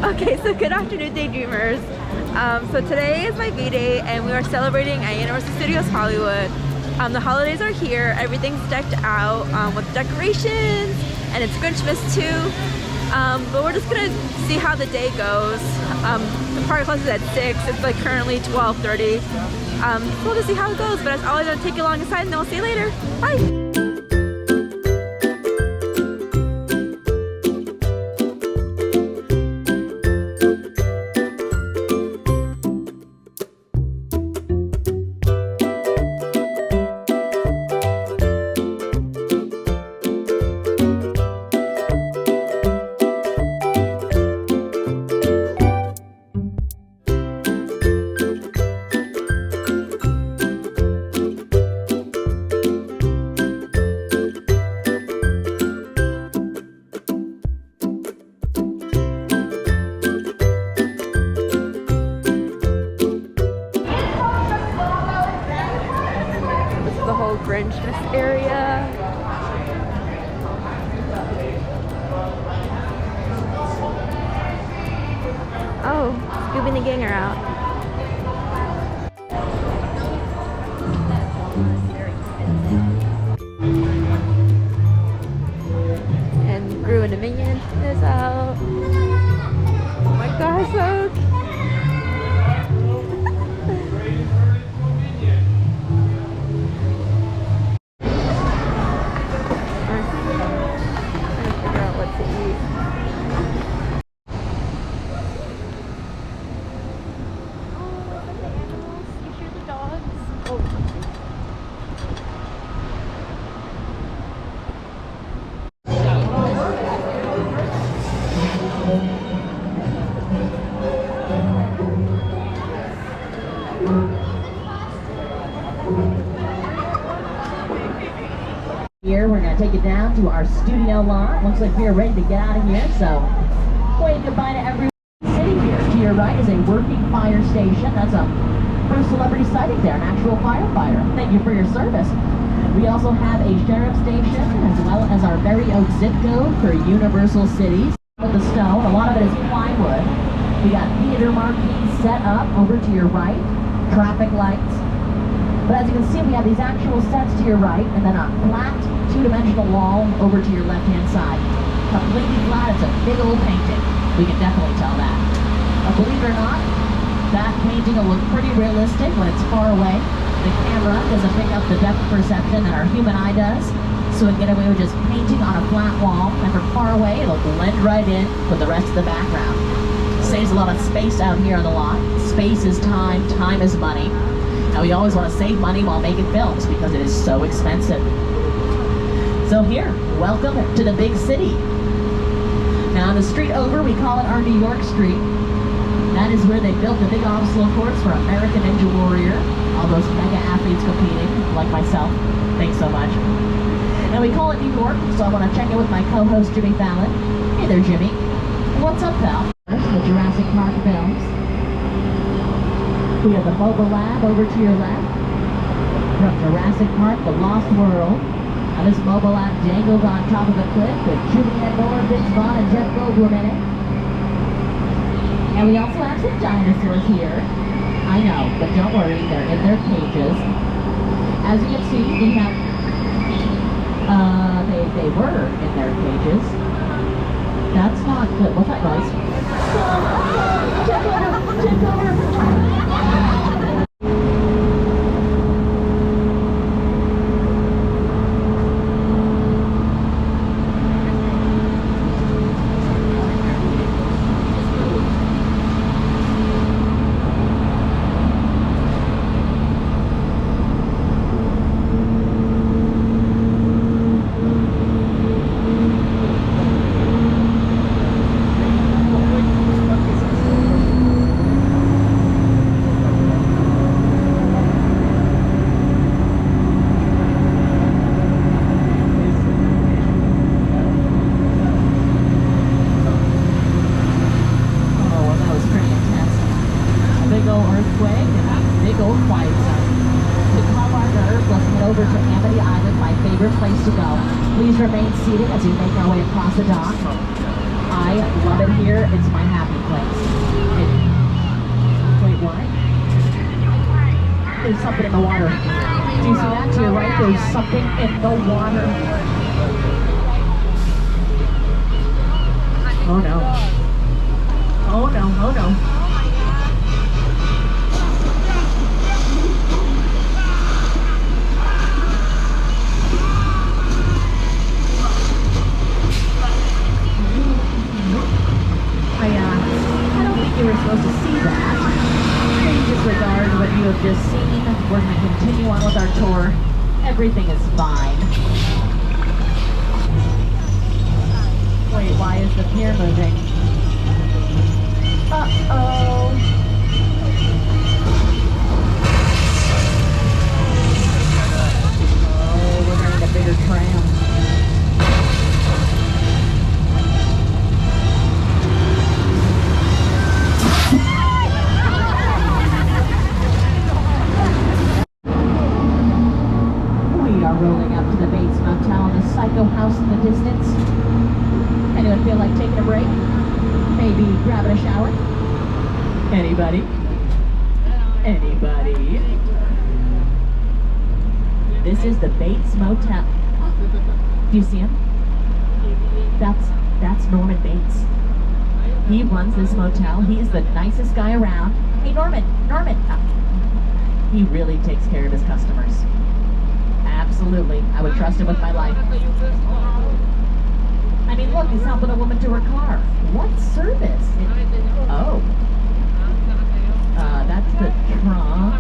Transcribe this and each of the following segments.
Okay, so good afternoon, Daydreamers. So today is my V-Day and we are celebrating at Universal Studios Hollywood. The holidays are here, everything's decked out with decorations, and it's Grinchmas too. But we're just gonna see how the day goes. The park closes at 6, it's like currently 12:30. So we'll just see how it goes, but as always, I'll take you along inside and then we'll see you later. Bye! Grinchmas area. Oh, Scooby and the gang are out. And Gru and the Minion is out. Oh my gosh, so cute. Here, we're going to take it down to our studio lot. Looks like we're ready to get out of here, so wave goodbye to everyone. Sitting here to your right is a working fire station. That's a first celebrity sighting there, an actual firefighter. Thank you for your service. We also have a sheriff station as well as our very own zip code for Universal Cities. With the stone, a lot of it is plywood. We got theater marquees set up over to your right, traffic lights. But as you can see, we have these actual sets to your right, and then a flat, two-dimensional wall over to your left-hand side. Completely flat, it's a big old painting. We can definitely tell that. Believe it or not, that painting will look pretty realistic when it's far away. The camera doesn't pick up the depth perception that our human eye does, so we can get away with just painting on a flat wall, and from far away, it'll blend right in with the rest of the background. Saves a lot of space out here on the lot. Space is time, time is money. Now we always want to save money while making films because it is so expensive. So here, welcome to the big city. Now on the street over, we call it our New York Street. That is where they built the big obstacle course for American Ninja Warrior. All those mega athletes competing, like myself. Thanks so much. Now we call it New York, so I want to check in with my co-host Jimmy Fallon. Hey there, Jimmy. What's up, pal? The Jurassic Park films. We have the Mobile Lab over to your left. From Jurassic Park, The Lost World. Now this Mobile Lab dangled on top of a cliff with Julianne Moore, Vince Vaughn, and Jeff Goldblum in it. And we also have some dinosaurs here. I know, but don't worry, they're in their cages. As you can see, we have, they were in their cages. That's not good. What's that noise? Tip over! Place to go. Please remain seated as we make our way across the dock. I love it here. It's my happy place. something in the water. Do you see that to your right? There's something in the water. Oh no. Oh no, oh no. I don't think you were supposed to see that. Please disregard what you have just seen. We're going to continue on with our tour. Everything is fine. Wait, why is the pier moving? Uh-oh. Oh, we're going to need a bigger tram. Rolling up to the Bates Motel and the Psycho House in the distance. Anyone feel like taking a break? Maybe grabbing a shower? Anybody? Anybody? This is the Bates Motel. Do you see him? That's Norman Bates. He runs this motel. He is the nicest guy around. Hey Norman. He really takes care of his customers. Absolutely. I would trust him with my life. I mean, look, he's helping a woman to her car. What service? Oh. That's the trunk.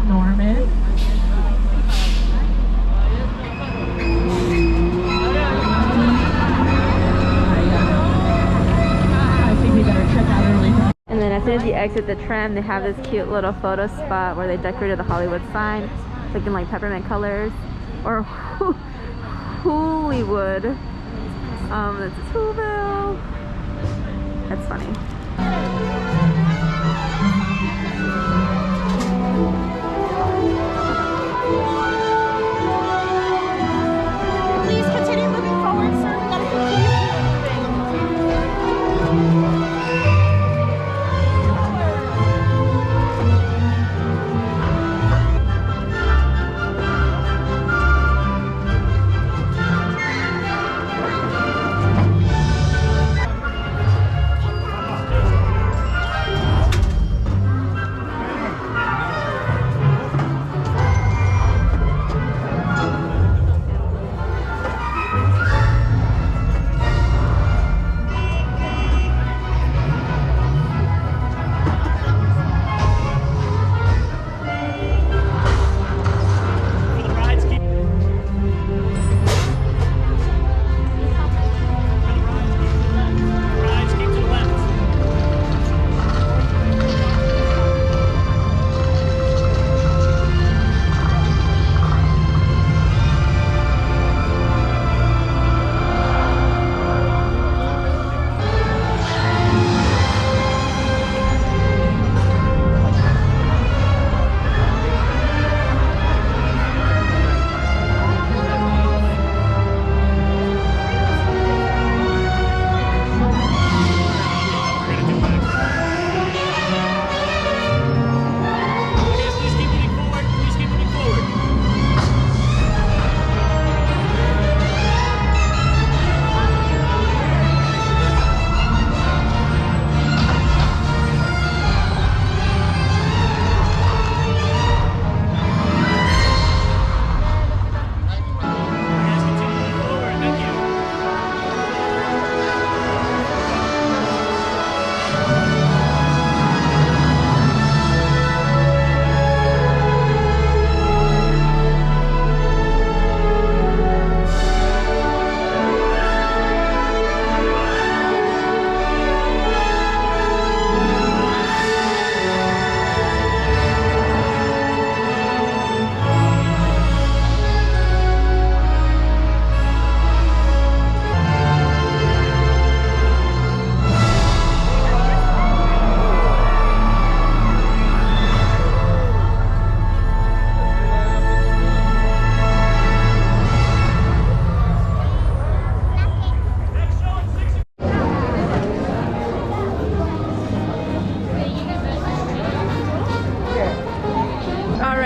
Norman. I think we better check out early. And then as soon as you exit the tram, they have this cute little photo spot where they decorated the Hollywood sign, looking like peppermint colors, or Hollywood. This is Whoville. That's funny. Please continue moving forward, sir. We gotta continue moving.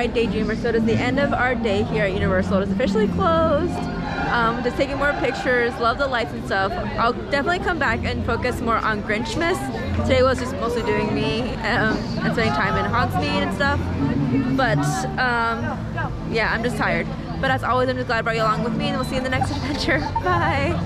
ride Daydreamer, so it is the end of our day here at Universal. It is officially closed. Just taking more pictures, love the lights and stuff. I'll definitely come back and focus more on Grinchmas. Today was just mostly doing me and spending time in Hogsmeade and stuff. But yeah, I'm just tired. But as always, I'm just glad I brought you along with me, and we'll see you in the next adventure. Bye!